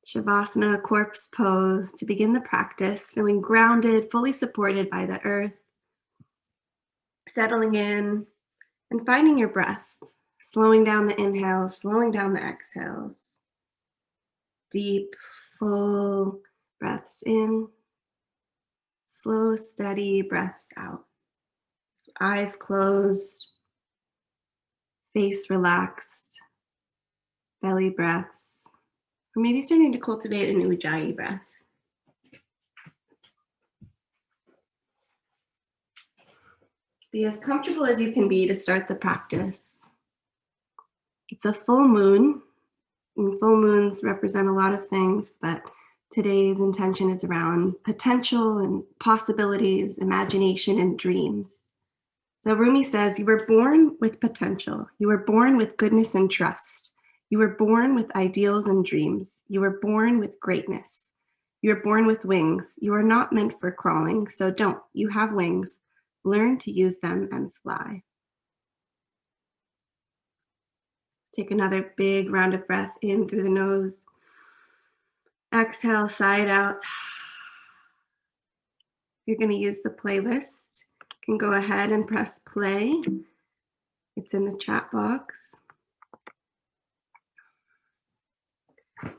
Shavasana, corpse pose, to begin the practice, feeling grounded, fully supported by the earth, settling in and finding your breath, slowing down the inhales, slowing down the exhales. Deep, full breaths in, slow, steady breaths out. Eyes closed, face relaxed, belly breaths, or maybe starting to cultivate an ujjayi breath. Be as comfortable as you can be to start the practice. It's a full moon, and full moons represent a lot of things, but today's intention is around potential and possibilities, imagination, and dreams. So Rumi says, you were born with potential. You were born with goodness and trust. You were born with ideals and dreams. You were born with greatness. You were born with wings. You are not meant for crawling, so don't. You have wings. Learn to use them and fly. Take another big round of breath in through the nose. Exhale, side out. You're going to use the playlist. You can go ahead and press play. It's in the chat box.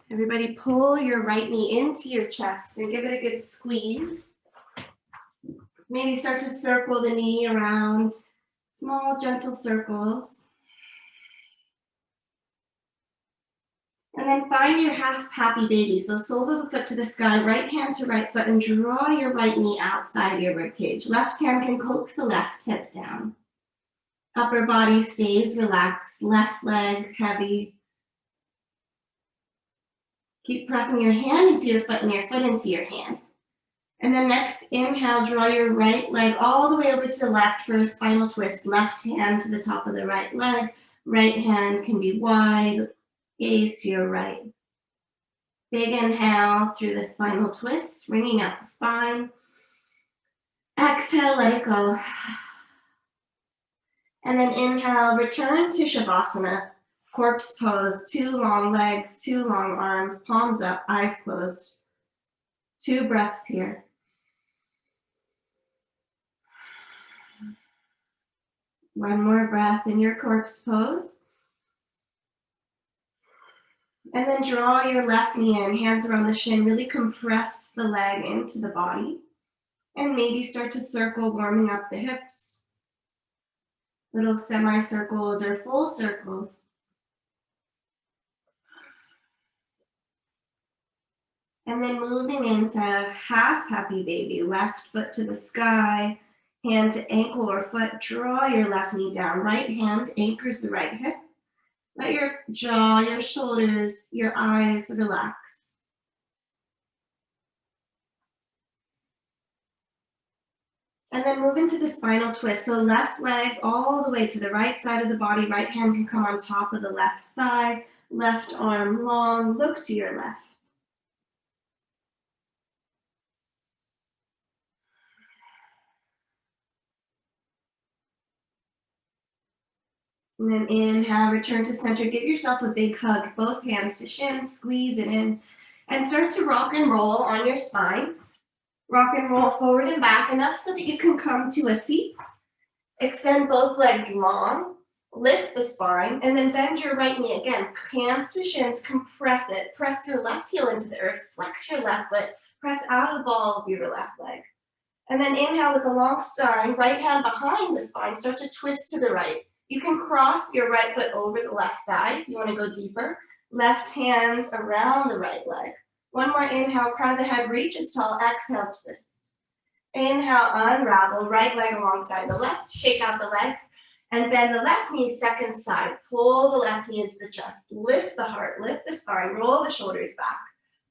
Everybody pull your right knee into your chest and give it a good squeeze. Maybe start to circle the knee around, small, gentle circles. And then find your half happy baby. So sole of the foot to the sky, right hand to right foot, and draw your right knee outside your rib cage. Left hand can coax the left hip down. Upper body stays relaxed, left leg heavy. Keep pressing your hand into your foot and your foot into your hand. And then next, inhale, draw your right leg all the way over to the left for a spinal twist. Left hand to the top of the right leg. Right hand can be wide, gaze to your right. Big inhale through the spinal twist, wringing out the spine. Exhale, let it go. And then inhale, return to Shavasana. Corpse pose, 2 long legs, 2 long arms, palms up, eyes closed. 2 breaths here. One more breath in your corpse pose. And then draw your left knee in, hands around the shin, really compress the leg into the body. And maybe start to circle, warming up the hips. Little semicircles or full circles. And then moving into half happy baby, left foot to the sky, hand to ankle or foot, draw your left knee down. Right hand anchors the right hip. Let your jaw, your shoulders, your eyes relax. And then move into the spinal twist. So left leg all the way to the right side of the body. Right hand can come on top of the left thigh. Left arm long, look to your left. And then inhale, return to center. Give yourself a big hug, both hands to shin, squeeze it in, and start to rock and roll on your spine. Rock and roll forward and back enough so that you can come to a seat. Extend both legs long, lift the spine, and then bend your right knee again. Hands to shins, compress it. Press your left heel into the earth, flex your left foot, press out of the ball of your left leg. And then inhale with a long spine, right hand behind the spine, start to twist to the right. You can cross your right foot over the left thigh if you want to go deeper. Left hand around the right leg. One more inhale, crown of the head reaches tall, exhale, twist. Inhale, unravel, right leg alongside the left, shake out the legs, and bend the left knee second side. Pull the left knee into the chest, lift the heart, lift the spine, roll the shoulders back.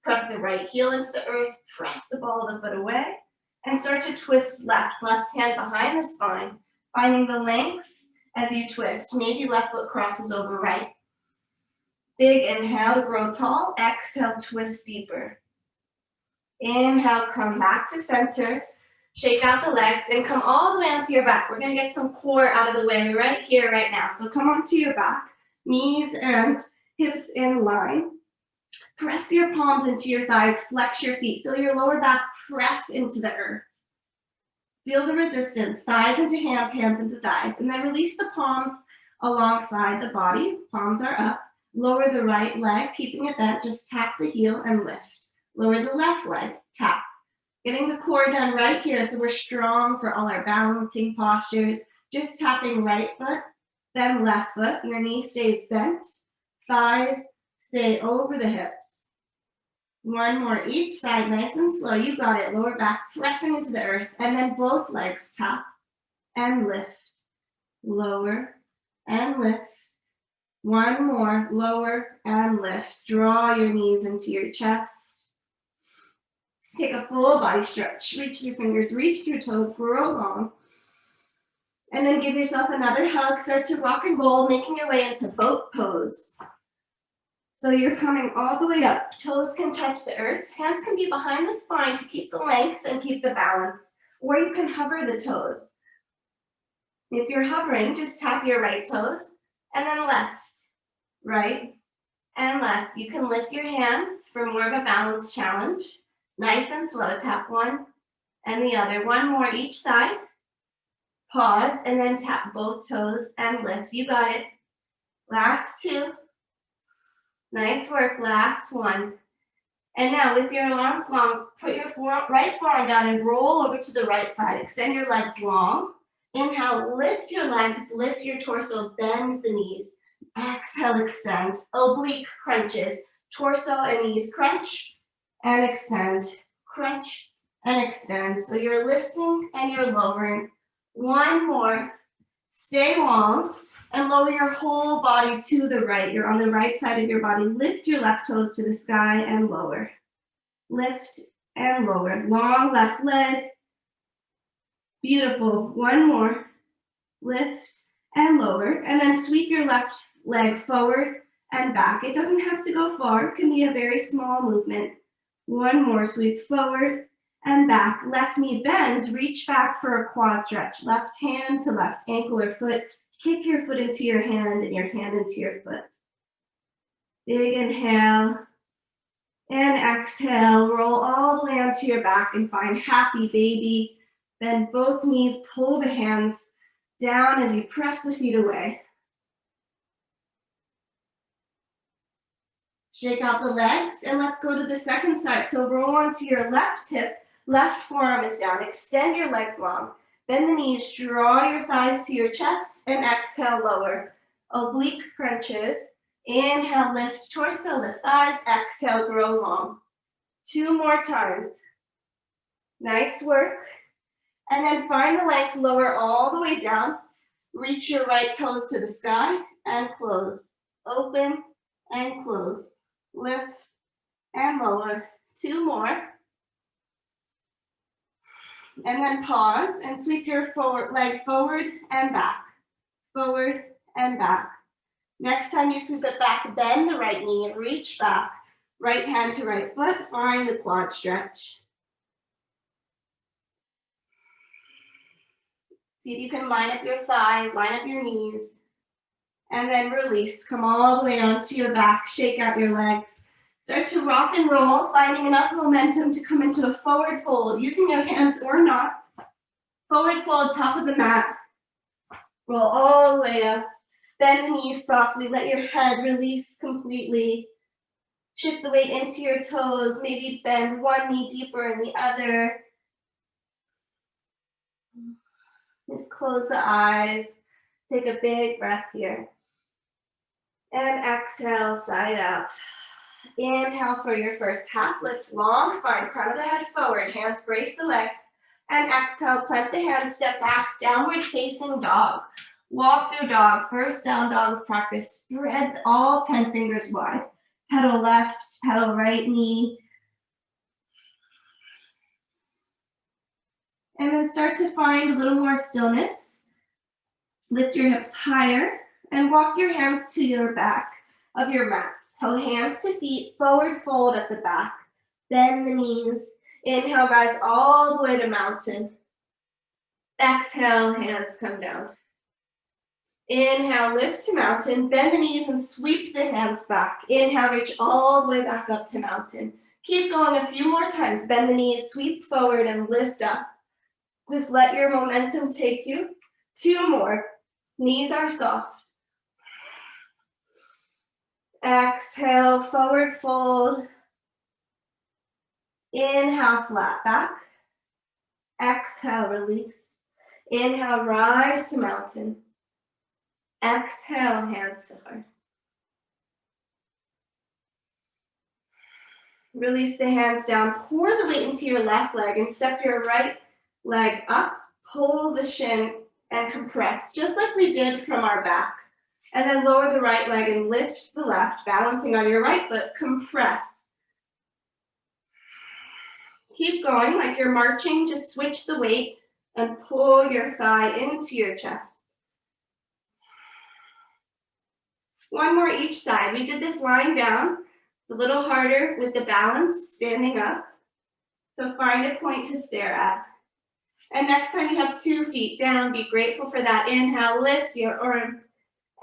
Press the right heel into the earth, press the ball of the foot away, and start to twist left. Left hand behind the spine, finding the length as you twist. Maybe left foot crosses over right. Big inhale to grow tall. Exhale, twist deeper. Inhale, come back to center. Shake out the legs and come all the way onto your back. We're going to get some core out of the way right here, right now. So come onto your back. Knees and hips in line. Press your palms into your thighs, flex your feet. Feel your lower back press into the earth. Feel the resistance, thighs into hands, hands into thighs. And then release the palms alongside the body. Palms are up. Lower the right leg, keeping it bent. Just tap the heel and lift. Lower the left leg, tap. Getting the core done right here so we're strong for all our balancing postures. Just tapping right foot, then left foot. Your knee stays bent. Thighs stay over the hips. One more each side, nice and slow. You got it. Lower back pressing into the earth. And then both legs tap and lift. Lower and lift. One more, lower and lift. Draw your knees into your chest. Take a full body stretch. Reach your fingers, reach your toes, grow long. And then give yourself another hug. Start to rock and roll, making your way into boat pose. So you're coming all the way up. Toes can touch the earth. Hands can be behind the spine to keep the length and keep the balance. Or you can hover the toes. If you're hovering, just tap your right toes and then left, right, and left. You can lift your hands for more of a balance challenge. Nice and slow. Tap one and the other. One more each side. Pause and then tap both toes and lift. You got it. Last two. Nice work. Last one. And now with your arms long, put your right forearm down and roll over to the right side. Extend your legs long. Inhale, lift your legs, lift your torso, bend the knees. Exhale, extend. Oblique crunches. Torso and knees crunch and extend. Crunch and extend. So you're lifting and you're lowering. One more. Stay long and lower your whole body to the right. You're on the right side of your body. Lift your left toes to the sky and lower. Lift and lower. Long left leg. Beautiful. One more. Lift and lower. And then sweep your left leg forward and back. It doesn't have to go far. It can be a very small movement. One more. Sweep forward and back. Left knee bends. Reach back for a quad stretch. Left hand to left ankle or foot. Kick your foot into your hand and your hand into your foot. Big inhale and exhale. Roll all the way onto your back and find happy baby. Bend both knees, pull the hands down as you press the feet away. Shake out the legs and let's go to the second side. So roll onto your left hip, left forearm is down. Extend your legs long. Bend the knees, draw your thighs to your chest and exhale, lower. Oblique crunches. Inhale, lift torso, lift thighs. Exhale, grow long. Two more times. Nice work. And then find the length, lower all the way down. Reach your right toes to the sky and close. Open and close. Lift and lower. Two more. And then pause and sweep your leg forward and back. Forward and back. Next time you sweep it back, bend the right knee and reach back. Right hand to right foot. Find the quad stretch. See if you can line up your thighs, line up your knees, and then release. Come all the way onto your back, shake out your legs. Start to rock and roll, finding enough momentum to come into a forward fold, using your hands or not. Forward fold, top of the mat. Roll all the way up. Bend the knees softly, let your head release completely. Shift the weight into your toes, maybe bend one knee deeper than the other. Just close the eyes. Take a big breath here. And exhale, side out. Inhale for your first half lift. Long spine, crown of the head forward. Hands brace the legs. And exhale, plant the hands, step back, downward facing dog. Walk through dog, first down dog practice. Spread all 10 fingers wide. Pedal left, pedal right knee. And then start to find a little more stillness. Lift your hips higher and walk your hands to your back of your mat. So hands to feet, forward fold at the back. Bend the knees. Inhale, rise all the way to mountain. Exhale, hands come down. Inhale, lift to mountain. Bend the knees and sweep the hands back. Inhale, reach all the way back up to mountain. Keep going a few more times. Bend the knees, sweep forward, and lift up. Just let your momentum take you. 2 more. Knees are soft. Exhale, forward fold. Inhale, flat back. Exhale, release. Inhale, rise to mountain. Exhale, hands to heart. Release the hands down. Pour the weight into your left leg and step your right leg up. Pull the shin and compress, just like we did from our back. And then lower the right leg and lift the left, balancing on your right foot. Compress. Keep going like you're marching. Just switch the weight and pull your thigh into your chest. One more each side. We did this lying down. A little harder with the balance, standing up. So find a point to stare at. And next time you have 2 feet down, be grateful for that. Inhale, lift your arms.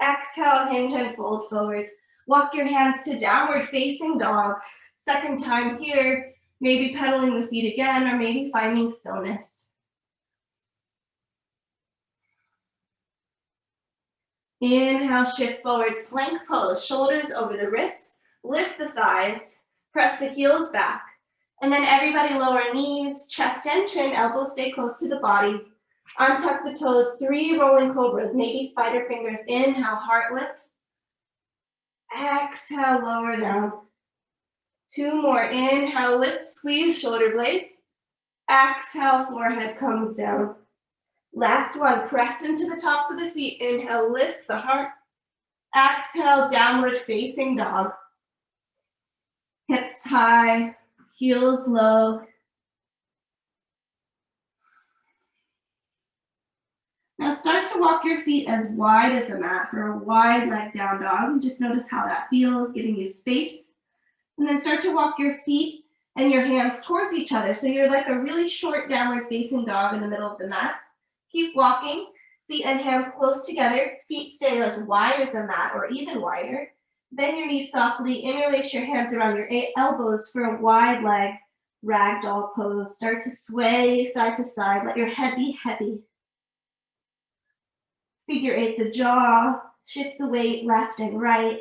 Exhale, hinge and fold forward. Walk your hands to downward facing dog. Second time here, maybe pedaling the feet again, or maybe finding stillness. Inhale, shift forward, plank pose, shoulders over the wrists, lift the thighs, press the heels back. And then everybody lower knees, chest and chin, elbows stay close to the body. Untuck the toes, 3 rolling cobras, maybe spider fingers. Inhale, heart lifts. Exhale, lower down. 2 more. Inhale, lift, squeeze shoulder blades. Exhale, forehead comes down. Last one, press into the tops of the feet. Inhale, lift the heart. Exhale, downward facing dog. Hips high, heels low. Now start to walk your feet as wide as the mat for a wide leg down dog. And just notice how that feels, giving you space. And then start to walk your feet and your hands towards each other. So you're like a really short downward facing dog in the middle of the mat. Keep walking, feet and hands close together. Feet stay as wide as the mat or even wider. Bend your knees softly, interlace your hands around your elbows for a wide leg ragdoll pose. Start to sway side to side. Let your head be heavy. Figure 8 the jaw. Shift the weight left and right.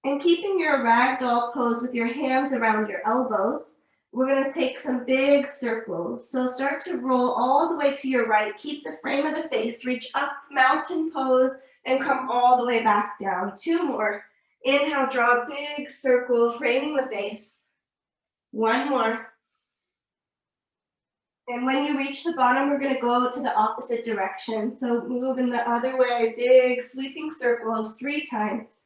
And keeping your ragdoll pose with your hands around your elbows, we're going to take some big circles. So start to roll all the way to your right. Keep the frame of the face. Reach up, mountain pose, and come all the way back down. 2 more. Inhale, draw a big circle, framing the face. 1 more. And when you reach the bottom, we're going to go to the opposite direction. So move in the other way, big sweeping circles 3 times.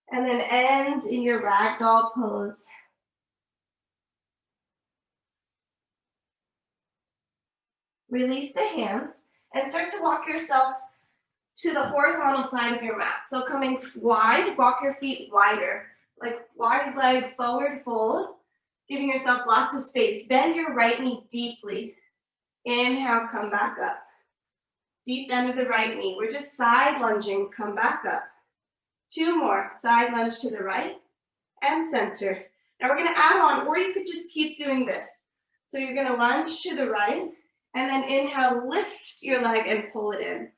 And then end in your ragdoll pose. Release the hands and start to walk yourself to the horizontal side of your mat. So coming wide, walk your feet wider. Like wide leg forward fold, giving yourself lots of space. Bend your right knee deeply. Inhale, come back up. Deep bend of the right knee. We're just side lunging, come back up. 2 more, side lunge to the right and center. Now we're gonna add on, or you could just keep doing this. So you're gonna lunge to the right and then inhale, lift your leg and pull it in.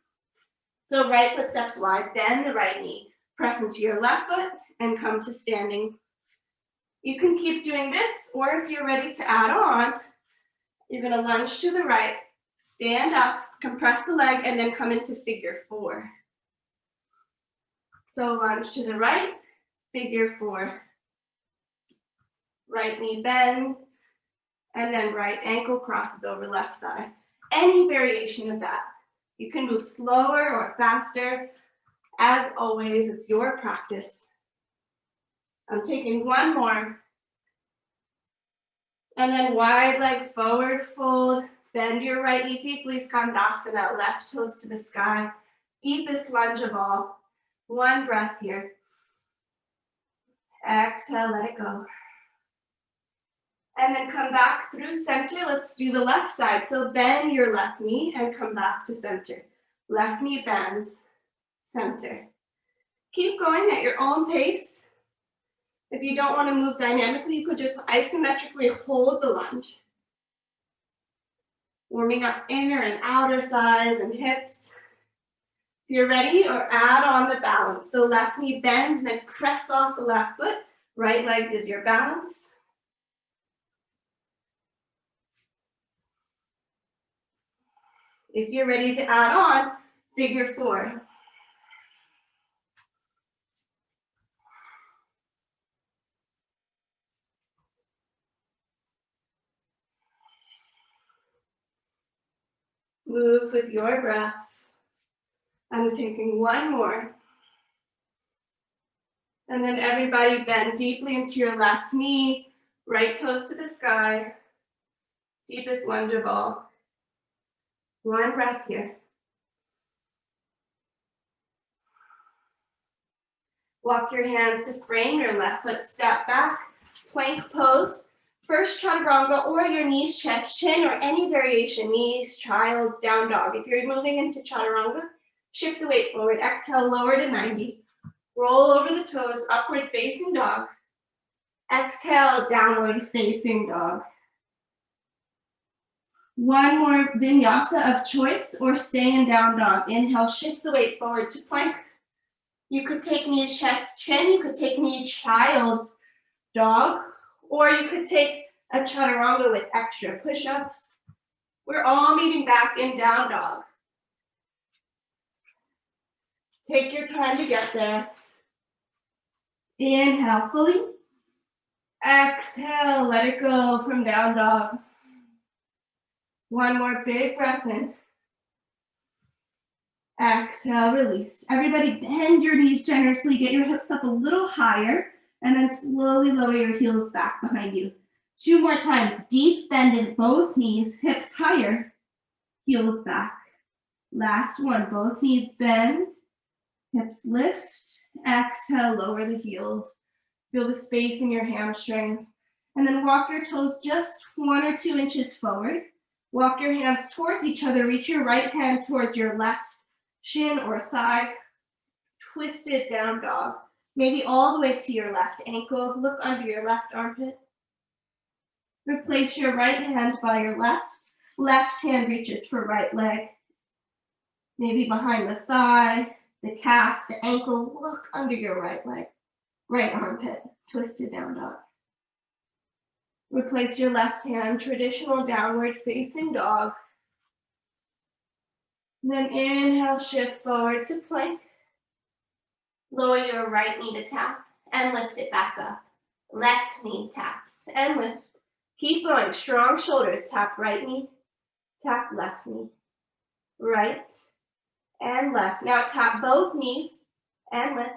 So right foot steps wide, bend the right knee. Press into your left foot and come to standing. You can keep doing this, or if you're ready to add on, you're gonna lunge to the right, stand up, compress the leg, and then come into figure 4. So lunge to the right, figure 4. Right knee bends, and then right ankle crosses over left thigh. Any variation of that. You can move slower or faster. As always, it's your practice. I'm taking 1 more. And then wide leg forward fold. Bend your right knee deeply, Skandasana, left toes to the sky. Deepest lunge of all. 1 breath here. Exhale, let it go. And then come back through center. Let's do the left side. So bend your left knee and come back to center. Left knee bends, center. Keep going at your own pace. If you don't want to move dynamically, you could just isometrically hold the lunge. Warming up inner and outer thighs and hips. If you're ready, or add on the balance. So left knee bends and then press off the left foot. Right leg is your balance. If you're ready to add on, figure four. Move with your breath. I'm taking one more. And then everybody bend deeply into your left knee, right toes to the sky. Deepest lunge of all. One breath here. Walk your hands to frame your left foot, step back, plank pose. First chaturanga or your knees, chest, chin, or any variation, knees, child's, down dog. If you're moving into chaturanga, shift the weight forward, exhale, lower to 90. Roll over the toes, upward facing dog. Exhale, downward facing dog. One more vinyasa of choice or stay in down dog. Inhale, shift the weight forward to plank. You could take knees, chest, chin. You could take knee, child's, dog. Or you could take a chaturanga with extra push-ups. We're all meeting back in down dog. Take your time to get there. Inhale fully. Exhale, let it go from down dog. One more big breath in. Exhale, release. Everybody bend your knees generously. Get your hips up a little higher. And then slowly lower your heels back behind you. Two more times. Deep bend in both knees, hips higher, heels back. Last one. Both knees bend, hips lift. Exhale, lower the heels. Feel the space in your hamstrings. And then walk your toes just 1 or 2 inches forward. Walk your hands towards each other. Reach your right hand towards your left shin or thigh. Twisted down dog. Maybe all the way to your left ankle. Look under your left armpit. Replace your right hand by your left. Left hand reaches for right leg. Maybe behind the thigh, the calf, the ankle. Look under your right leg. Right armpit. Twisted down dog. Replace your left hand, traditional downward facing dog. Then inhale, shift forward to plank. Lower your right knee to tap and lift it back up. Left knee taps and lift. Keep going, strong shoulders. Tap right knee, tap left knee. Right and left. Now tap both knees and lift.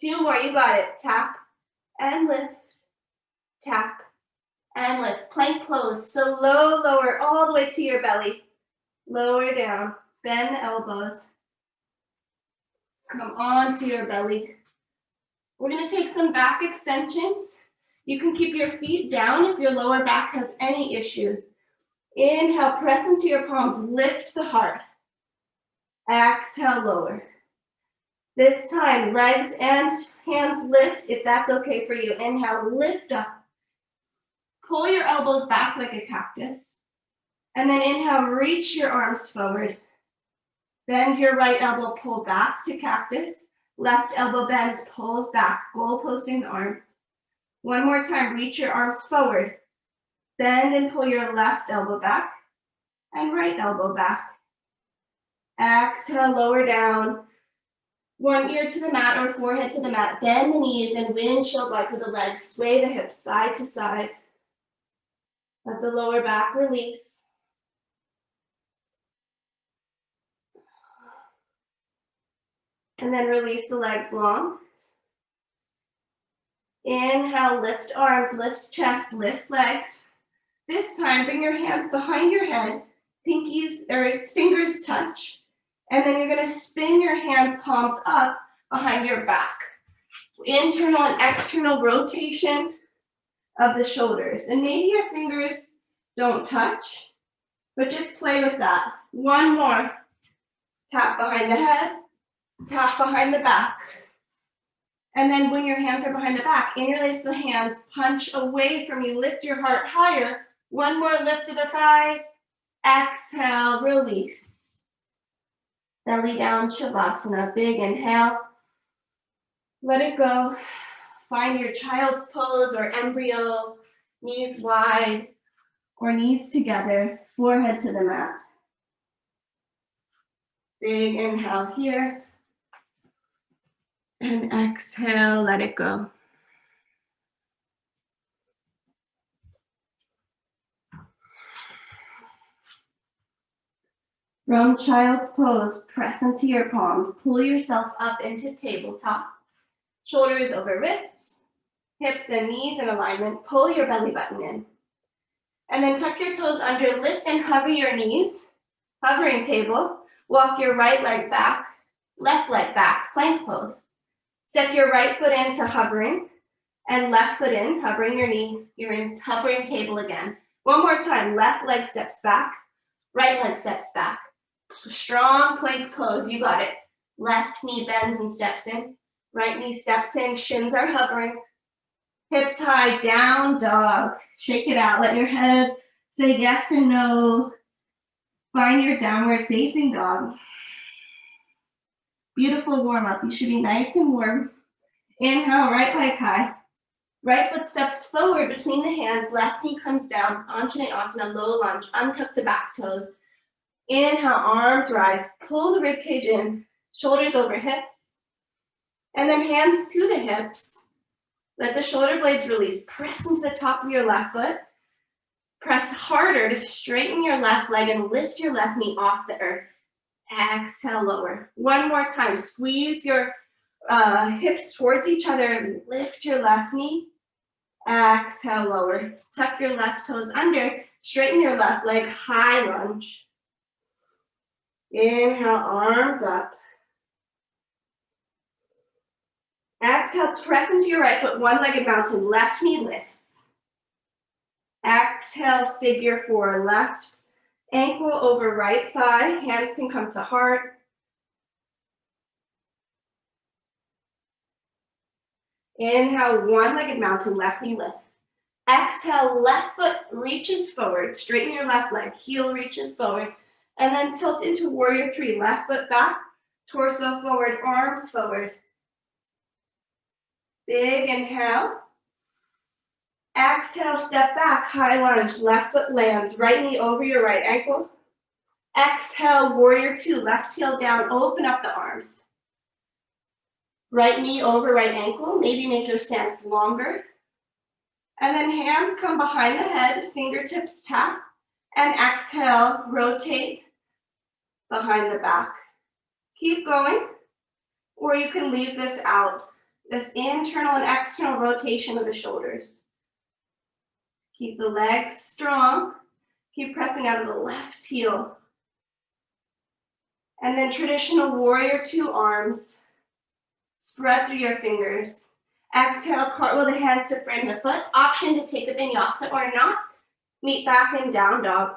2 more, you got it. Tap and lift, tap and lift. Plank pose, so low, lower, all the way to your belly. Lower down, bend the elbows. Come onto your belly. We're gonna take some back extensions. You can keep your feet down if your lower back has any issues. Inhale, press into your palms, lift the heart. Exhale, lower. This time, legs and hands lift if that's okay for you. Inhale, lift up. Pull your elbows back like a cactus. And then inhale, reach your arms forward. Bend your right elbow, pull back to cactus. Left elbow bends, pulls back, goalposting the arms. One more time, reach your arms forward. Bend and pull your left elbow back and right elbow back. Exhale, lower down. One ear to the mat or forehead to the mat. Bend the knees and windshield wiper the legs. Sway the hips side to side. Let the lower back release. And then release the legs long. Inhale, lift arms, lift chest, lift legs. This time, bring your hands behind your head, pinkies or fingers touch. And then you're gonna spin your hands, palms up behind your back. Internal and external rotation. of the shoulders. And maybe your fingers don't touch, but just play with that. One more. Tap behind the head, tap behind the back. And then when your hands are behind the back, interlace the hands, punch away from you, lift your heart higher. One more lift of the thighs. Exhale, release. Belly down, Shavasana. Big inhale. Let it go. Find your child's pose or embryo, knees wide or knees together, forehead to the mat. Big inhale here. And exhale, let it go. From child's pose, press into your palms. Pull yourself up into tabletop. Shoulders over wrists, hips and knees in alignment. Pull your belly button in. And then tuck your toes under, lift and hover your knees. Hovering table. Walk your right leg back, left leg back, plank pose. Step your right foot into hovering and left foot in, hovering your knee. You're in hovering table again. One more time, left leg steps back, right leg steps back. Strong plank pose, you got it. Left knee bends and steps in, right knee steps in, shins are hovering. Hips high, down dog. Shake it out, let your head say yes and no. Find your downward facing dog. Beautiful warm up. You should be nice and warm. Inhale, right leg high. Right foot steps forward between the hands. Left knee comes down. Anjaneyasana, low lunge. Untuck the back toes. Inhale, arms rise. Pull the rib cage in. Shoulders over hips. And then hands to the hips. Let the shoulder blades release. Press into the top of your left foot. Press harder to straighten your left leg and lift your left knee off the earth. Exhale, lower. One more time. Squeeze your hips towards each other and lift your left knee. Exhale, lower. Tuck your left toes under. Straighten your left leg. High lunge. Inhale, arms up. Exhale, press into your right foot. One-legged mountain. Left knee lifts. Exhale, figure four. Left ankle over right thigh. Hands can come to heart. Inhale, one-legged mountain, left knee lifts. Exhale, left foot reaches forward. Straighten your left leg, heel reaches forward. And then tilt into warrior three. Left foot back, torso forward, arms forward. Big inhale. Exhale, step back, high lunge. Left foot lands, right knee over your right ankle. Exhale, warrior two, left heel down, open up the arms. Right knee over right ankle, maybe make your stance longer. And then hands come behind the head, fingertips tap, and exhale, rotate behind the back. Keep going, or you can leave this out, this internal and external rotation of the shoulders. Keep the legs strong. Keep pressing out of the left heel. And then traditional warrior two arms. Spread through your fingers. Exhale, cartwheel the hands to frame the foot. Option to take a vinyasa or not. Meet back in down dog.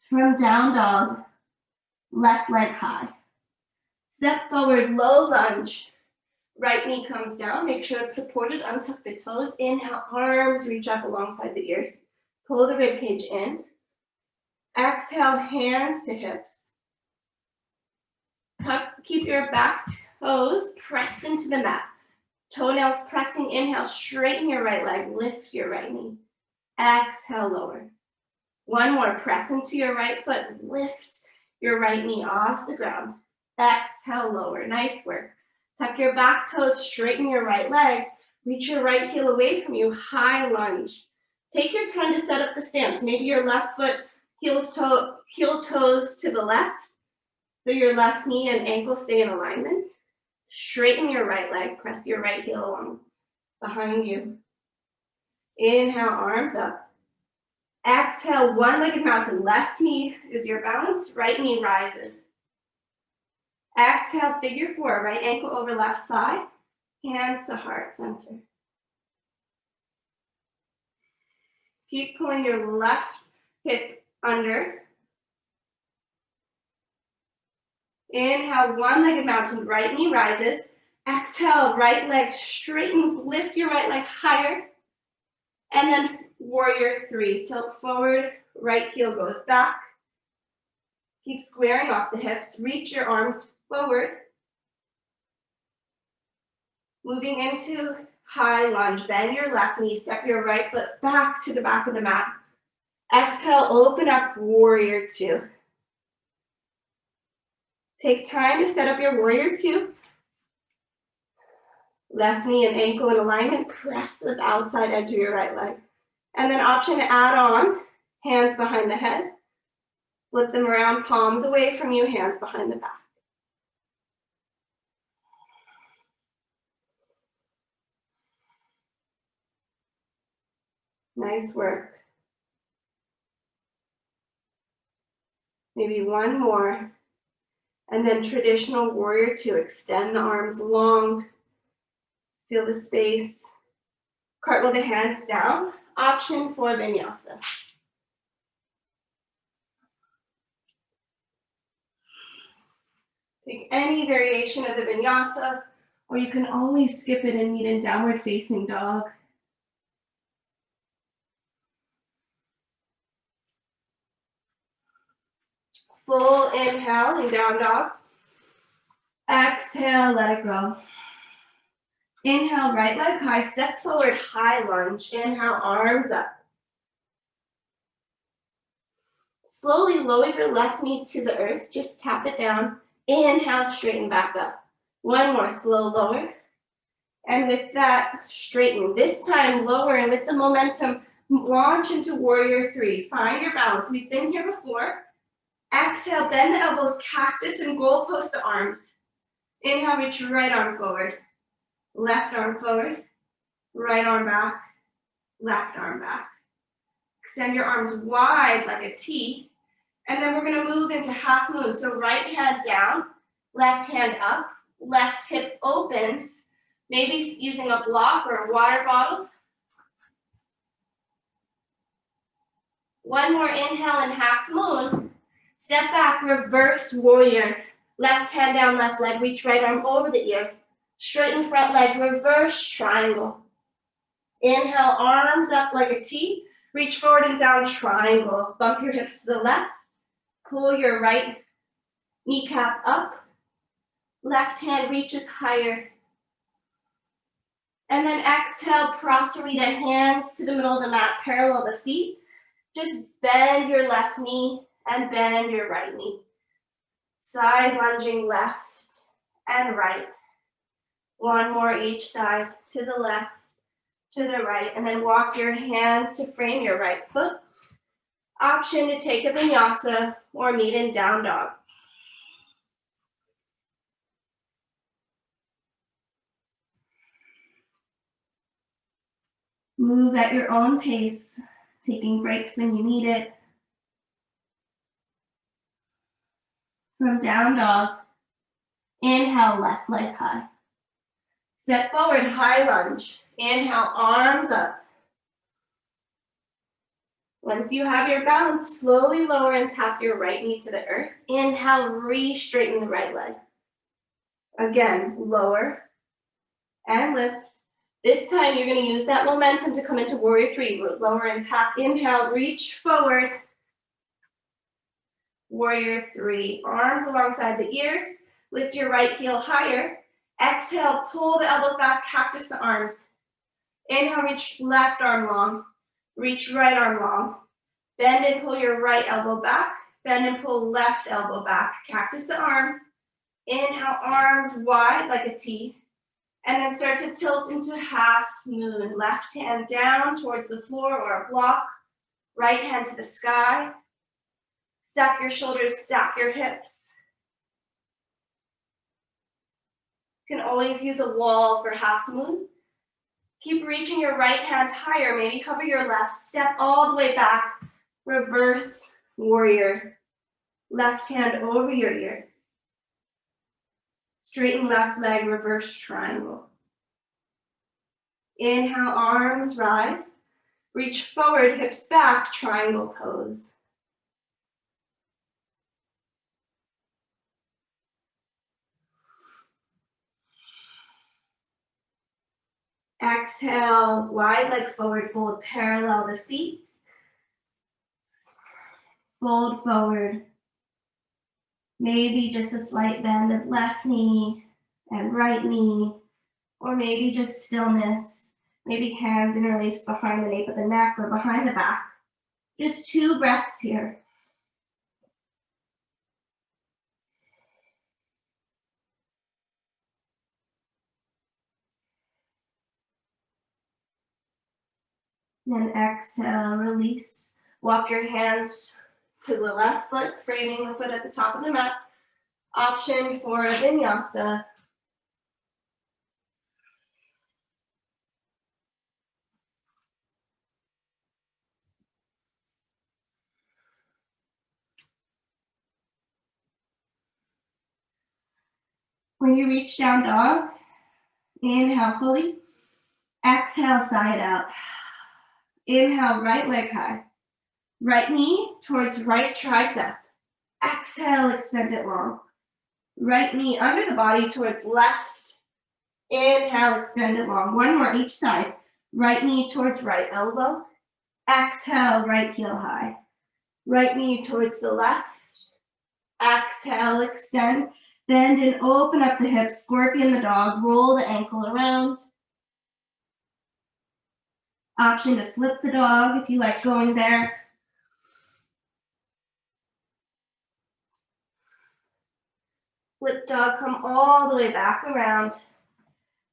From down dog, left leg high. Step forward, low lunge. Right knee comes down. Make sure it's supported. Untuck the toes. Inhale, arms reach up alongside the ears. Pull the rib cage in. Exhale, hands to hips. Keep your back toes pressed into the mat. Toenails pressing. Inhale, straighten your right leg. Lift your right knee. Exhale, lower. One more. Press into your right foot. Lift your right knee off the ground. Exhale, lower. Nice work. Tuck your back toes. Straighten your right leg. Reach your right heel away from you. High lunge. Take your time to set up the stance. Maybe your left foot, heel toes to the left, so your left knee and ankle stay in alignment. Straighten your right leg. Press your right heel along behind you. Inhale, arms up. Exhale, one-legged mountain. Left knee is your balance. Right knee rises. Exhale, figure four, right ankle over left thigh, hands to heart center. Keep pulling your left hip under. Inhale, one-legged mountain, right knee rises. Exhale, right leg straightens, lift your right leg higher. And then warrior three, tilt forward, right heel goes back. Keep squaring off the hips, reach your arms forward. Moving into high lunge, bend your left knee, step your right foot back to the back of the mat. Exhale, open up, warrior two. Take time to set up your warrior two. Left knee and ankle in alignment, press the outside edge of your right leg. And then option to add on, hands behind the head. Flip them around, palms away from you, hands behind the back. Nice work. Maybe one more. And then traditional warrior two, extend the arms long. Feel the space. Cartwheel the hands down. Option for Vinyasa. Take any variation of the Vinyasa, or you can always skip it and meet in downward facing dog. Full inhale in down dog. Exhale, let it go. Inhale, right leg high, step forward, high lunge. Inhale, arms up. Slowly lower your left knee to the earth, just tap it down. Inhale, straighten back up. One more, slow lower. And with that, straighten. This time, lower, and with the momentum, launch into warrior three. Find your balance. We've been here before. Exhale, bend the elbows, cactus and goalpost the arms. Inhale, reach right arm forward. Left arm forward. Right arm back. Left arm back. Extend your arms wide like a T. And then we're going to move into half moon. So right hand down, left hand up, left hip opens. Maybe using a block or a water bottle. One more inhale in half moon. Step back, reverse warrior. Left hand down, left leg, reach right arm over the ear. Straighten front leg, reverse triangle. Inhale, arms up like a T. Reach forward and down, triangle. Bump your hips to the left. Pull your right kneecap up. Left hand reaches higher. And then exhale, Prasarita, hands to the middle of the mat, parallel the feet. Just bend your left knee and bend your right knee. Side lunging left and right. One more each side, to the left, to the right, and then walk your hands to frame your right foot. Option to take a Vinyasa or meet in down dog. Move at your own pace, taking breaks when you need it. From down dog, inhale, left leg high. Step forward, high lunge. Inhale, arms up. Once you have your balance, slowly lower and tap your right knee to the earth. Inhale, re-straighten the right leg. Again, lower and lift. This time you're going to use that momentum to come into warrior three. Lower and tap. Inhale, reach forward. Warrior three. Arms alongside the ears. Lift your right heel higher. Exhale, pull the elbows back, cactus the arms. Inhale, reach left arm long. Reach right arm long. Bend and pull your right elbow back. Bend and pull left elbow back. Cactus the arms. Inhale, arms wide like a T. And then start to tilt into half moon. Left hand down towards the floor or a block. Right hand to the sky. Stack your shoulders, stack your hips. You can always use a wall for half moon. Keep reaching your right hand higher. Maybe cover your left. Step all the way back. Reverse warrior. Left hand over your ear. Straighten left leg, reverse triangle. Inhale, arms rise. Reach forward, hips back, triangle pose. Exhale, wide leg forward fold, parallel the feet. Fold forward. Maybe just a slight bend of left knee and right knee, or maybe just stillness. Maybe hands interlaced behind the nape of the neck or behind the back. Just 2 breaths here. Then exhale, release. Walk your hands to the left foot, framing the foot at the top of the mat. Option for a vinyasa. When you reach down dog, inhale fully. Exhale, side out. Inhale, right leg high. Right knee towards right tricep. Exhale, extend it long. Right knee under the body towards left. Inhale, extend it long. One more each side. Right knee towards right elbow. Exhale, right heel high. Right knee towards the left. Exhale, extend. Bend and open up the hips. Scorpion the dog. Roll the ankle around. Option to flip the dog if you like going there. Flip dog, come all the way back around.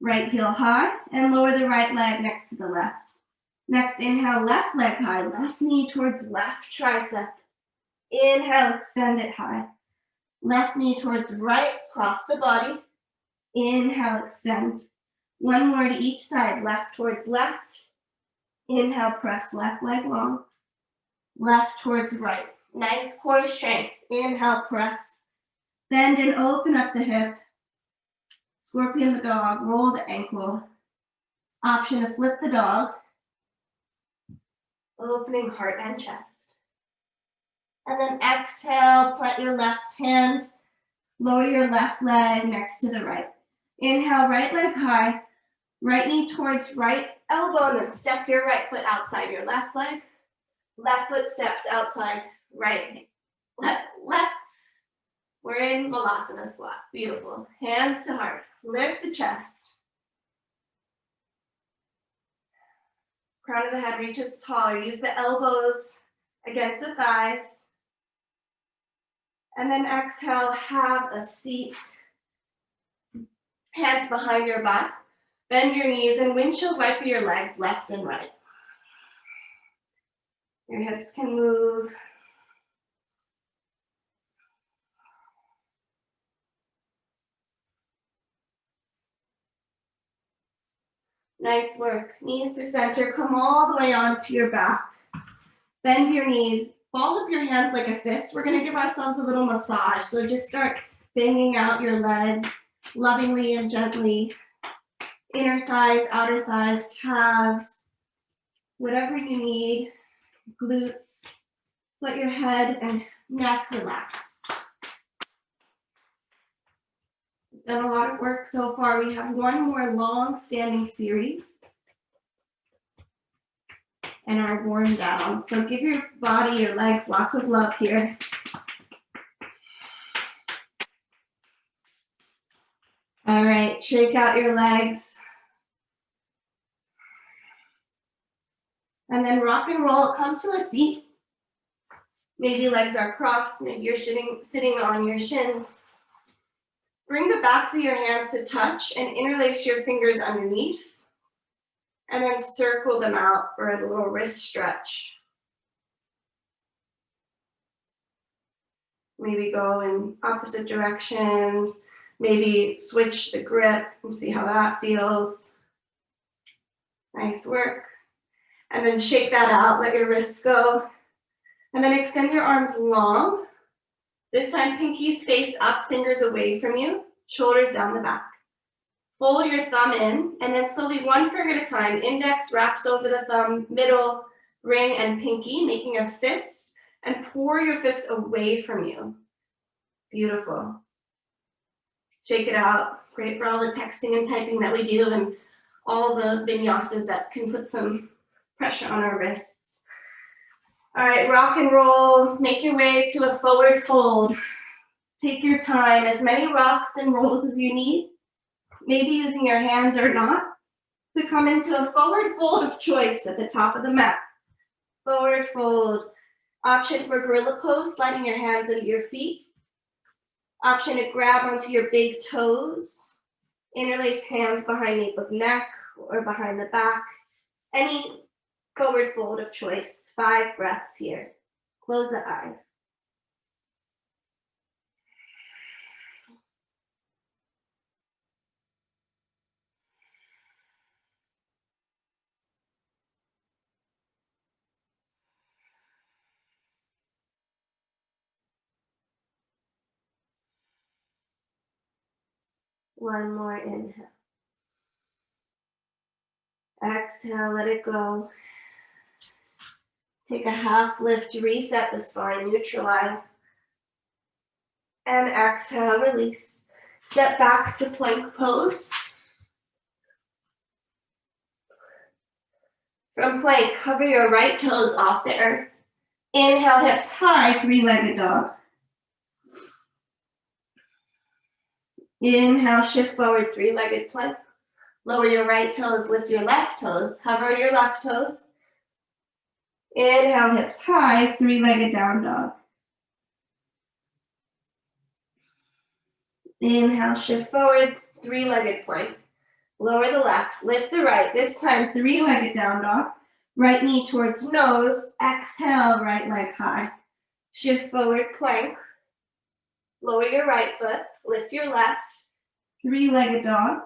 Right heel high and lower the right leg next to the left. Next, inhale, left leg high, left knee towards left tricep. Inhale, extend it high. Left knee towards right, cross the body. Inhale, extend. One more to each side, left towards left. Inhale, press left leg long. Left towards right. Nice core strength. Inhale, press. Bend and open up the hip. Scorpion the dog, roll the ankle. Option to flip the dog. Opening heart and chest. And then exhale, plant your left hand. Lower your left leg next to the right. Inhale, right leg high. Right knee towards right elbow, and then step your right foot outside your left leg. Left foot steps outside right. Left. We're in Malasana squat. Beautiful. Hands to heart. Lift the chest. Crown of the head reaches taller. Use the elbows against the thighs. And then exhale, have a seat. Hands behind your butt. Bend your knees and windshield wiper your legs left and right. Your hips can move. Nice work. Knees to center. Come all the way onto your back. Bend your knees. Ball up your hands like a fist. We're going to give ourselves a little massage. So just start banging out your legs lovingly and gently. Inner thighs, outer thighs, calves, whatever you need. Glutes. Let your head and neck relax. We've done a lot of work so far. We have one more long standing series and are worn down. So give your body, your legs lots of love here. All right, shake out your legs. And then rock and roll, come to a seat. Maybe legs are crossed, maybe you're sitting on your shins. Bring the backs of your hands to touch and interlace your fingers underneath. And then circle them out for a little wrist stretch. Maybe go in opposite directions. Maybe switch the grip and see how that feels. Nice work. And then shake that out, let your wrists go. And then extend your arms long. This time, pinkies face up, fingers away from you. Shoulders down the back. Fold your thumb in, and then slowly, one finger at a time, index wraps over the thumb, middle, ring, and pinky, making a fist, and pour your fist away from you. Beautiful. Shake it out. Great for all the texting and typing that we do and all the vinyasas that can put some pressure on our wrists. All right, rock and roll. Make your way to a forward fold. Take your time, as many rocks and rolls as you need, maybe using your hands or not, to come into a forward fold of choice at the top of the mat. Forward fold. Option for gorilla pose, sliding your hands into your feet. Option to grab onto your big toes. Interlace hands behind nape of neck or behind the back. Any forward fold of choice. 5 breaths here. Close the eyes. One more inhale. Exhale, let it go. Take a half lift to reset the spine, neutralize. And exhale, release. Step back to plank pose. From plank, cover your right toes off the earth. Inhale, hips high, 3-legged dog. Inhale, shift forward, 3-legged plank. Lower your right toes, lift your left toes. Hover your left toes. Inhale, hips high, 3-legged down dog. Inhale, shift forward, 3-legged plank. Lower the left, lift the right. This time, 3-legged down dog. Right knee towards nose. Exhale, right leg high. Shift forward, plank. Lower your right foot, lift your left. 3-legged dog.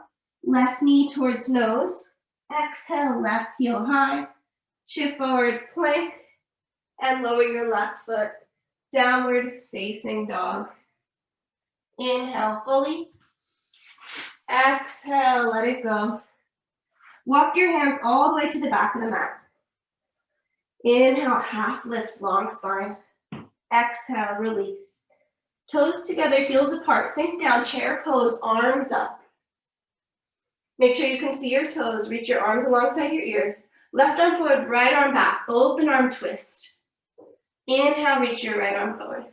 Left knee towards nose. Exhale, left heel high. Shift forward, plank. And lower your left foot. Downward facing dog. Inhale fully. Exhale, let it go. Walk your hands all the way to the back of the mat. Inhale, half lift, long spine. Exhale, release. Toes together, heels apart. Sink down, chair pose, arms up. Make sure you can see your toes. Reach your arms alongside your ears. Left arm forward, right arm back. Open arm twist. Inhale, reach your right arm forward.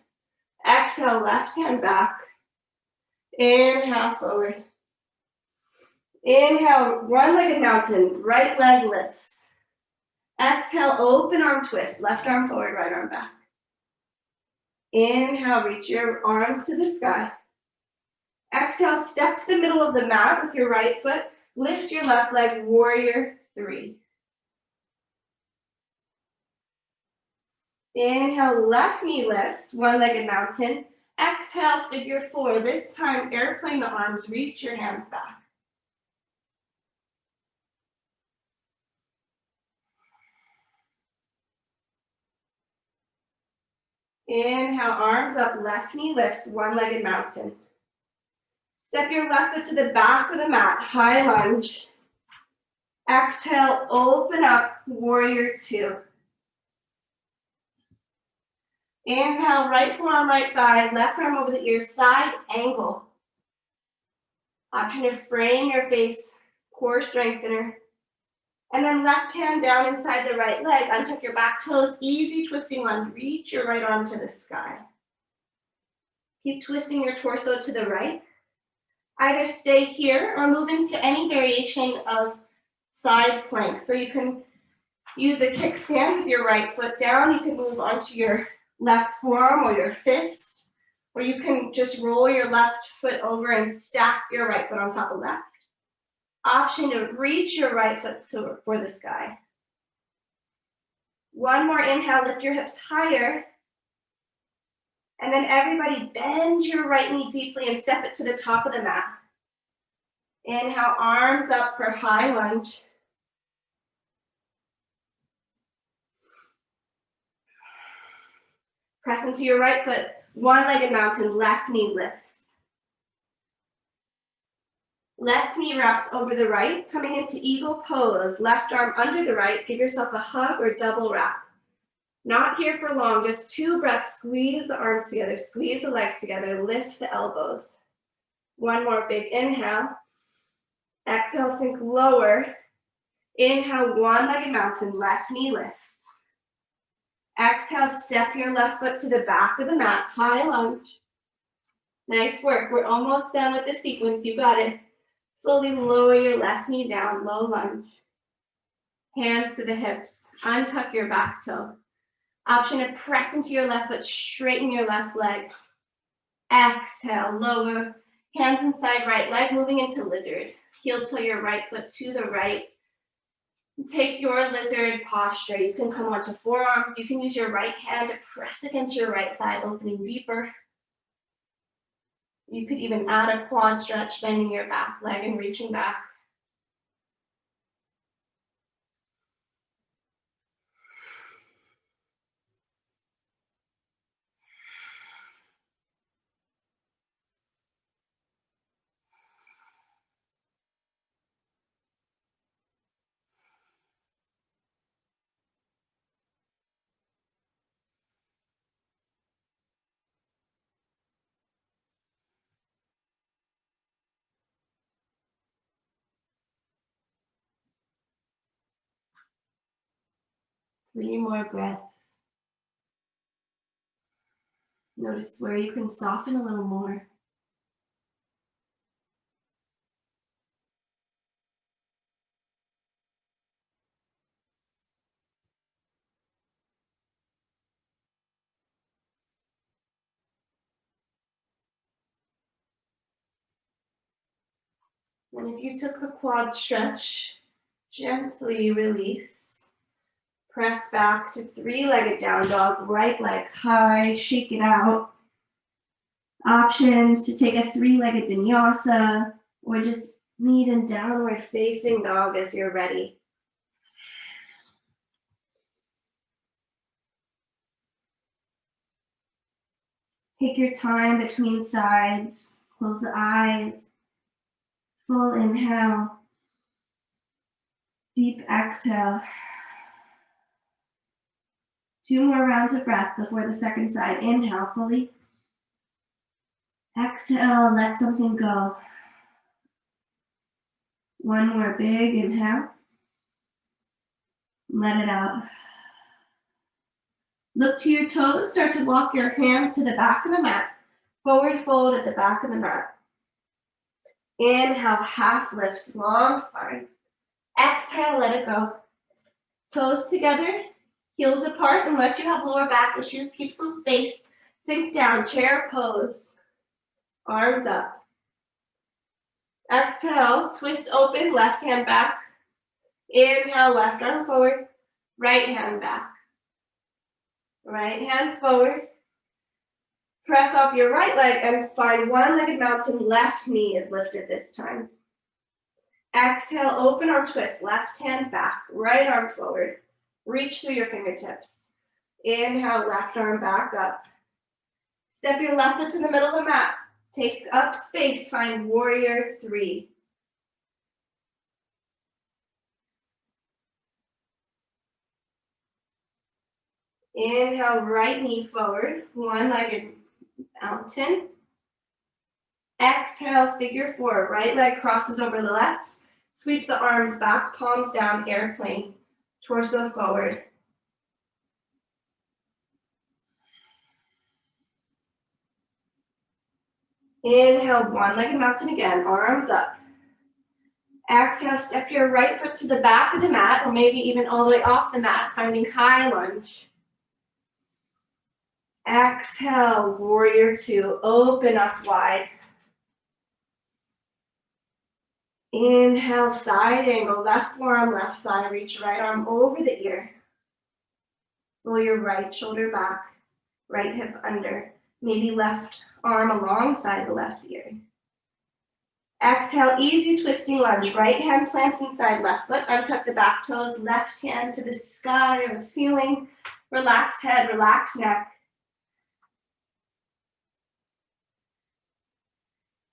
Exhale, left hand back. Inhale, forward. Inhale, one-legged mountain, right leg lifts. Exhale, open arm twist, left arm forward, right arm back. Inhale, reach your arms to the sky. Exhale, step to the middle of the mat with your right foot. Lift your left leg, warrior 3. Inhale, left knee lifts, one-legged mountain. Exhale, figure 4. This time, airplane the arms, reach your hands back. Inhale, arms up, left knee lifts, one-legged mountain. Step your left foot to the back of the mat, high lunge. Exhale, open up, warrior 2. Inhale, right forearm, right thigh, left arm over the ear, side angle. Option to frame your face, core strengthener. And then left hand down inside the right leg, untuck your back toes, easy twisting lunge, reach your right arm to the sky. Keep twisting your torso to the right. Either stay here or move into any variation of side plank. So you can use a kickstand with your right foot down. You can move onto your left forearm or your fist, or you can just roll your left foot over and stack your right foot on top of left. Option to reach your right foot for the sky. One more inhale, lift your hips higher. And then everybody bend your right knee deeply and step it to the top of the mat. Inhale, arms up for high lunge. Press into your right foot, one-legged mountain, left knee lifts. Left knee wraps over the right, coming into eagle pose. Left arm under the right, give yourself a hug or double wrap. Not here for long, just 2 breaths. Squeeze the arms together, squeeze the legs together, lift the elbows. One more big inhale. Exhale, sink lower. Inhale, one-legged mountain, left knee lifts. Exhale, step your left foot to the back of the mat, high lunge. Nice work, we're almost done with the sequence, you got it. Slowly lower your left knee down, low lunge. Hands to the hips, untuck your back toe. Option to press into your left foot, straighten your left leg. Exhale, lower, hands inside right leg, moving into lizard. Heel toe your right foot to the right. Take your lizard posture. You can come onto forearms. You can use your right hand to press against your right thigh, opening deeper. You could even add a quad stretch, bending your back leg and reaching back. Three more breaths. Notice where you can soften a little more. And if you took the quad stretch, gently release. Press back to three-legged down dog, right leg high, shake it out. Option to take a three-legged vinyasa or just meet in downward facing dog as you're ready. Take your time between sides, close the eyes, full inhale, deep exhale. 2 more rounds of breath before the second side. Inhale fully. Exhale, let something go. One more big inhale. Let it out. Look to your toes. Start to walk your hands to the back of the mat. Forward fold at the back of the mat. Inhale, half lift, long spine. Exhale, let it go. Toes together, heels apart. Unless you have lower back issues, keep some space. Sink down, chair pose. Arms up. Exhale, twist open, left hand back. Inhale, left arm forward, right hand back. Right hand forward. Press off your right leg and find one-legged mountain. Left knee is lifted this time. Exhale, open arm twist, left hand back, right arm forward. Reach through your fingertips. Inhale, left arm back up. Step your left foot to the middle of the mat. Take up space, find warrior 3. Inhale, right knee forward, one-legged mountain. Exhale, figure 4, right leg crosses over the left. Sweep the arms back, palms down, airplane, torso forward. Inhale, one-legged mountain again, arms up. Exhale, step your right foot to the back of the mat, or maybe even all the way off the mat, finding high lunge. Exhale, warrior 2, open up wide. Inhale, side angle, left forearm, left thigh, reach right arm over the ear. Roll your right shoulder back, right hip under, maybe left arm alongside the left ear. Exhale, easy twisting lunge, right hand plants inside left foot, untuck the back toes, left hand to the sky or the ceiling. Relax head, relax neck.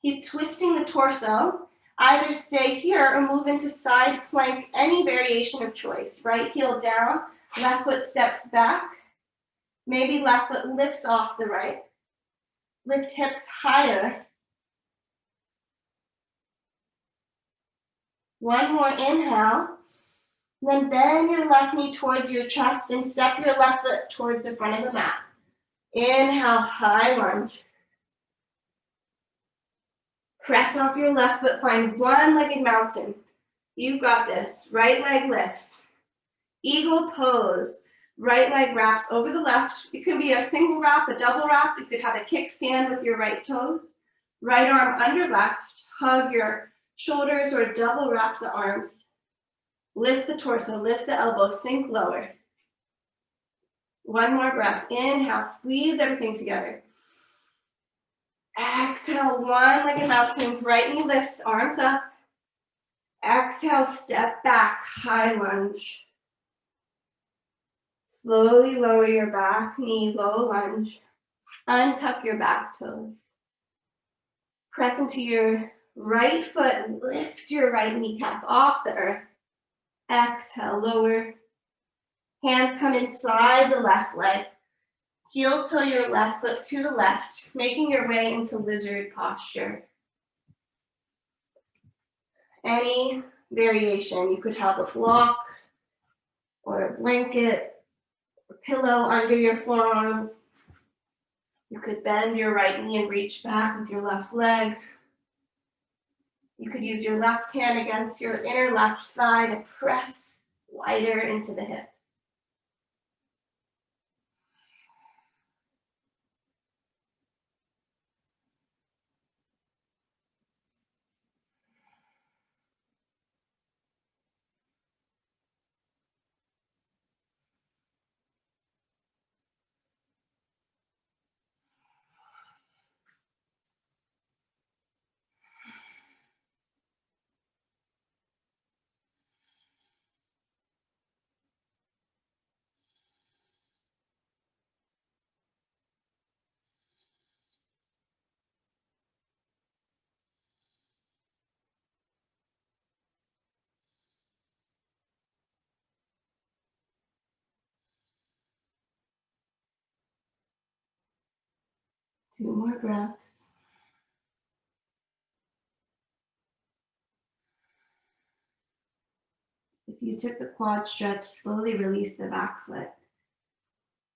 Keep twisting the torso. Either stay here or move into side plank, any variation of choice. Right heel down, left foot steps back. Maybe left foot lifts off the right. Lift hips higher. One more inhale. Then bend your left knee towards your chest and step your left foot towards the front of the mat. Inhale, high lunge. Press off your left foot, find one-legged mountain. You've got this. Right leg lifts. Eagle pose. Right leg wraps over the left. It could be a single wrap, a double wrap. You could have a kickstand with your right toes. Right arm under left. Hug your shoulders or double wrap the arms. Lift the torso, lift the elbow, sink lower. One more breath. Inhale, squeeze everything together. Exhale, one-legged mountain. Right knee lifts, arms up. Exhale, step back, high lunge. Slowly lower your back knee, low lunge. Untuck your back toes. Press into your right foot and lift your right kneecap off the earth. Exhale, lower. Hands come inside the left leg. Heel toe your left foot to the left, making your way into lizard posture. Any variation. You could have a block or a blanket or pillow under your forearms. You could bend your right knee and reach back with your left leg. You could use your left hand against your inner left side and press wider into the hip. Two more breaths. If you took the quad stretch, slowly release the back foot.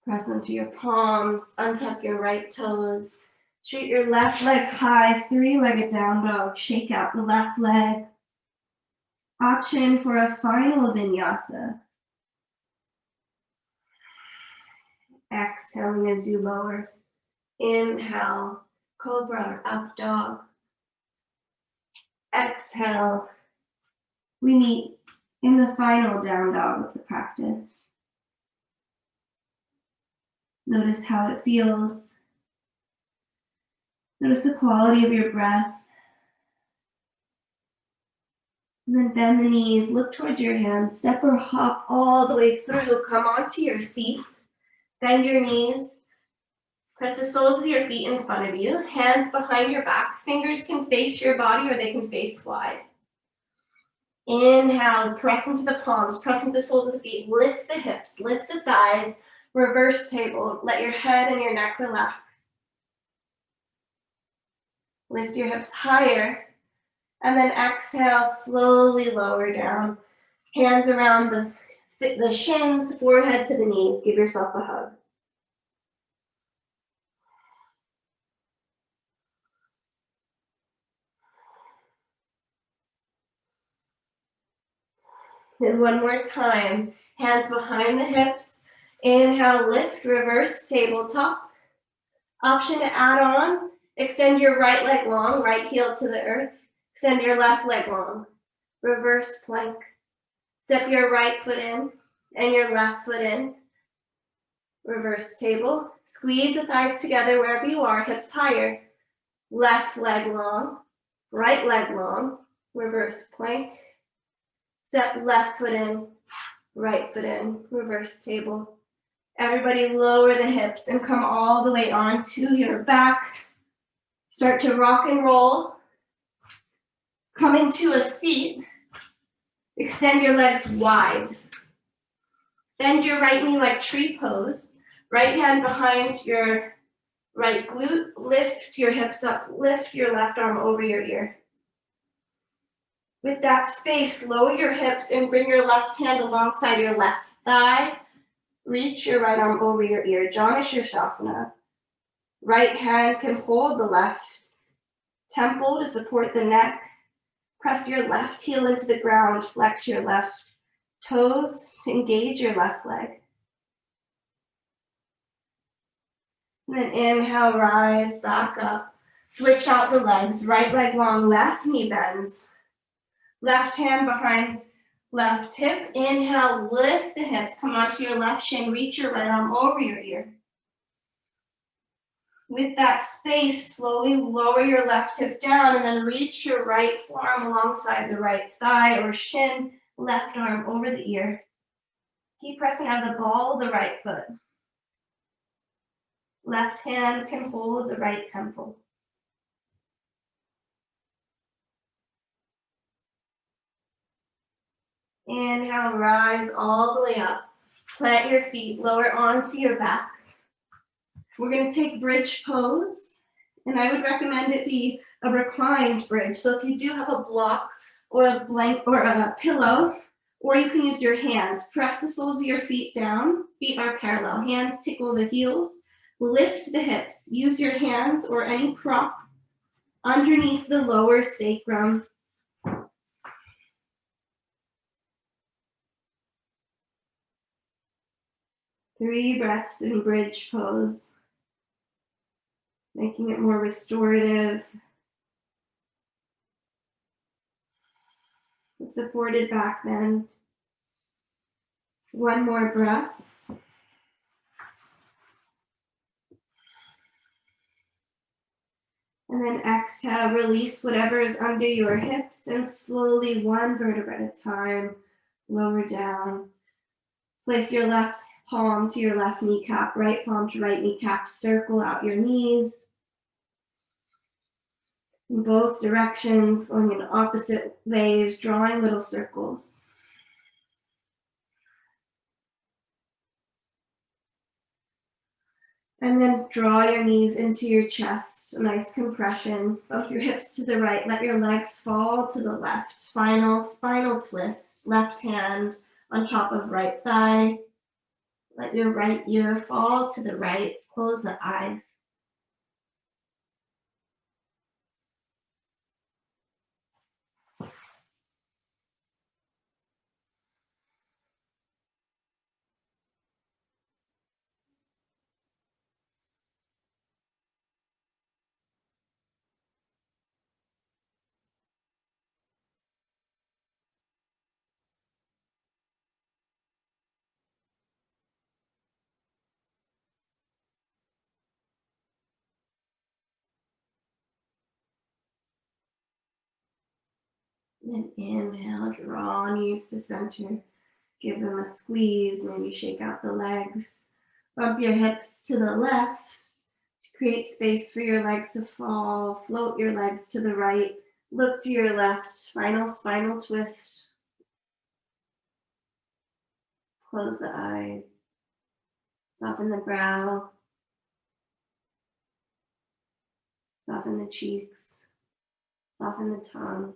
Press into your palms, untuck your right toes. Shoot your left leg high, three-legged down dog. Shake out the left leg. Option for a final vinyasa. Exhaling as you lower. Inhale, cobra or up dog. Exhale. We meet in the final down dog of the practice. Notice how it feels. Notice the quality of your breath. And then bend the knees, look towards your hands, step or hop all the way through. Come onto your seat. Bend your knees. Press the soles of your feet in front of you. Hands behind your back. Fingers can face your body or they can face wide. Inhale, press into the palms, press into the soles of the feet. Lift the hips, lift the thighs. Reverse table. Let your head and your neck relax. Lift your hips higher. And then exhale, slowly lower down. Hands around the shins, forehead to the knees. Give yourself a hug. And one more time. Hands behind the hips. Inhale, lift, reverse tabletop. Option to add on. Extend your right leg long, right heel to the earth. Extend your left leg long. Reverse plank. Step your right foot in and your left foot in. Reverse table. Squeeze the thighs together wherever you are, hips higher. Left leg long, right leg long. Reverse plank. Step left foot in, right foot in. Reverse table. Everybody lower the hips and come all the way onto your back. Start to rock and roll. Come into a seat. Extend your legs wide. Bend your right knee like tree pose. Right hand behind your right glute. Lift your hips up. Lift your left arm over your ear. With that space, lower your hips and bring your left hand alongside your left thigh. Reach your right arm over your ear. Jana Shirshasana. Right hand can hold the left temple to support the neck. Press your left heel into the ground. Flex your left toes to engage your left leg. And then inhale, rise back up. Switch out the legs. Right leg long, left knee bends. Left hand behind left hip. Inhale, lift the hips. Come onto your left shin. Reach your right arm over your ear. With that space, slowly lower your left hip down and then reach your right forearm alongside the right thigh or shin. Left arm over the ear. Keep pressing out of the ball of the right foot. Left hand can hold the right temple. Inhale, rise all the way up. Plant your feet, lower onto your back. We're going to take bridge pose, and I would recommend it be a reclined bridge. So if you do have a block or a blanket or a pillow, or you can use your hands, press the soles of your feet down. Feet are parallel. Hands tickle the heels. Lift the hips. Use your hands or any prop underneath the lower sacrum. Three breaths in bridge pose, making it more restorative. The supported back bend. One more breath. And then exhale, release whatever is under your hips and slowly, one vertebra at a time, lower down. Place your left palm to your left kneecap, right palm to right kneecap, circle out your knees. In both directions, going in opposite ways, drawing little circles. And then draw your knees into your chest, a nice compression. Bump your hips to the right, let your legs fall to the left. Final spinal twist, left hand on top of right thigh. Let your right ear fall to the right, close the eyes. And inhale, draw knees to center. Give them a squeeze, maybe shake out the legs. Bump your hips to the left to create space for your legs to fall. Float your legs to the right. Look to your left. Final spinal twist. Close the eyes. Soften the brow. Soften the cheeks. Soften the tongue.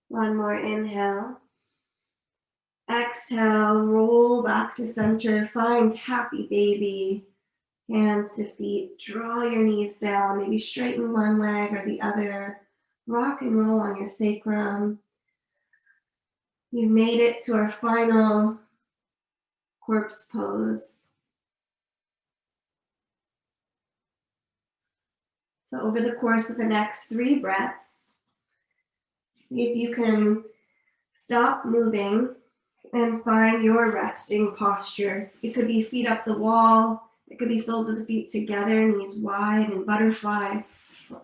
One more inhale. Exhale, roll back to center. Find happy baby. Hands to feet. Draw your knees down. Maybe straighten one leg or the other. Rock and roll on your sacrum. You've made it to our final corpse pose. So over the course of the next 3 breaths, if you can stop moving and find your resting posture. It could be feet up the wall, It could be soles of the feet together, knees wide and butterfly,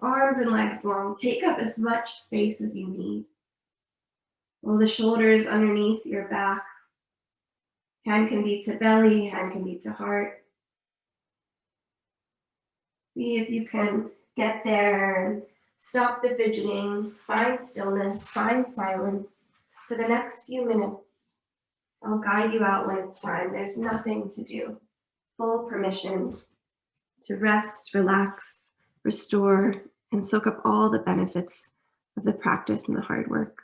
arms and legs long. Take up as much space as you need. Roll the shoulders underneath your back. Hand can be to belly, hand can be to heart. See if you can get there and stop the fidgeting, find stillness, find silence for the next few minutes. I'll guide you out when it's time. There's nothing to do. Full permission to rest, relax, restore, and soak up all the benefits of the practice and the hard work.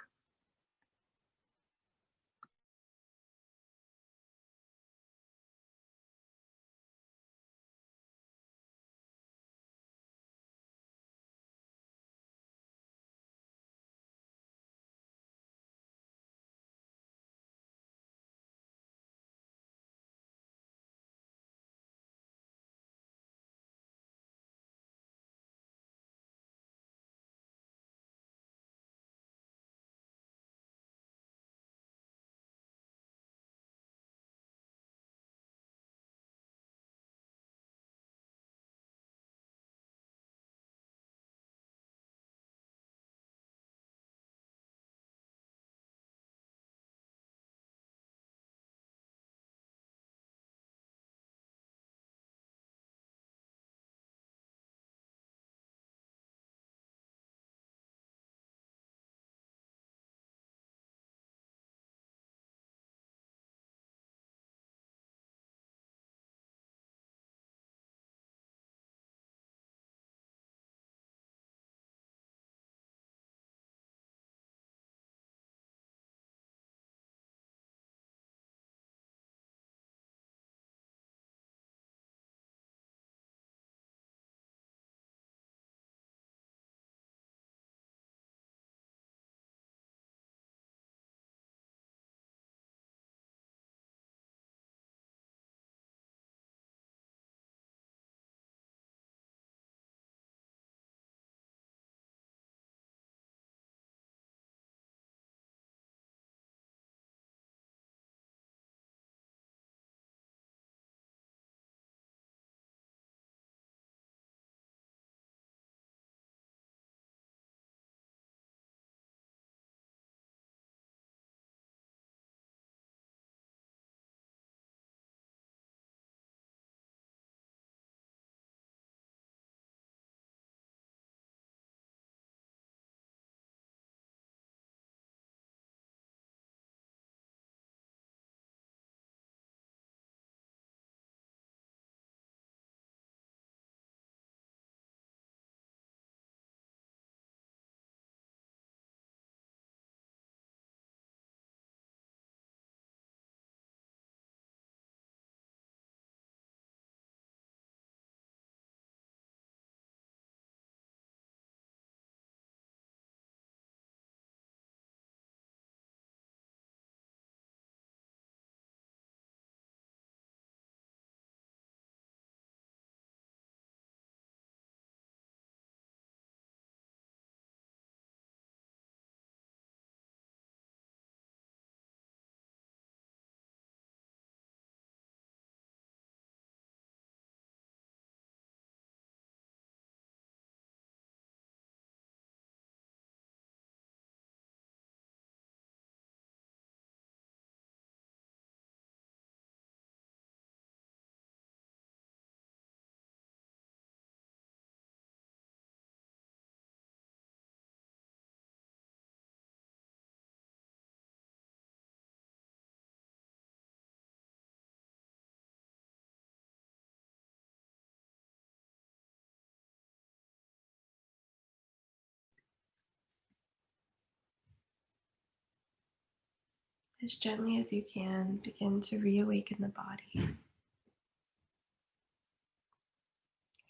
As gently as you can, begin to reawaken the body.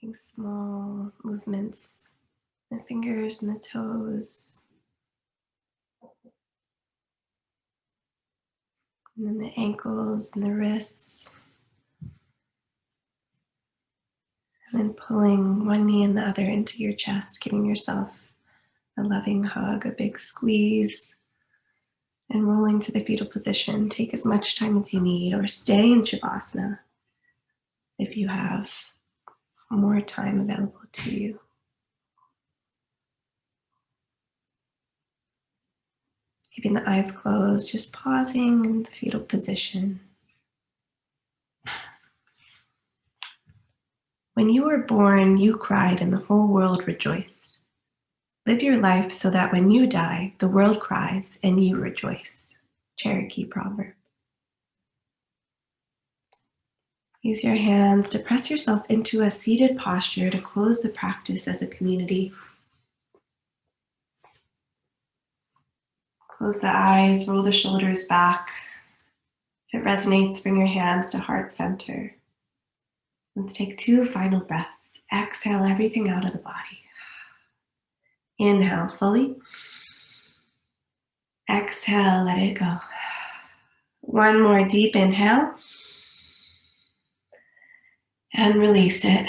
Making small movements, the fingers and the toes, and then the ankles and the wrists. And then pulling one knee and the other into your chest, giving yourself a loving hug, a big squeeze, and rolling to the fetal position. Take as much time as you need, or stay in Shavasana. if you have more time available to you. Keeping the eyes closed, just pausing in the fetal position. When you were born, you cried and the whole world rejoiced. Live your life so that when you die, the world cries and you rejoice. Cherokee proverb. Use your hands to press yourself into a seated posture to close the practice as a community. Close the eyes, roll the shoulders back. If it resonates, bring your hands to heart center. Let's take 2 final breaths. Exhale everything out of the body. Inhale fully. Exhale, let it go. One more deep inhale. And release it.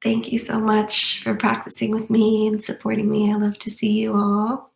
Thank you so much for practicing with me and supporting me. I love to see you all.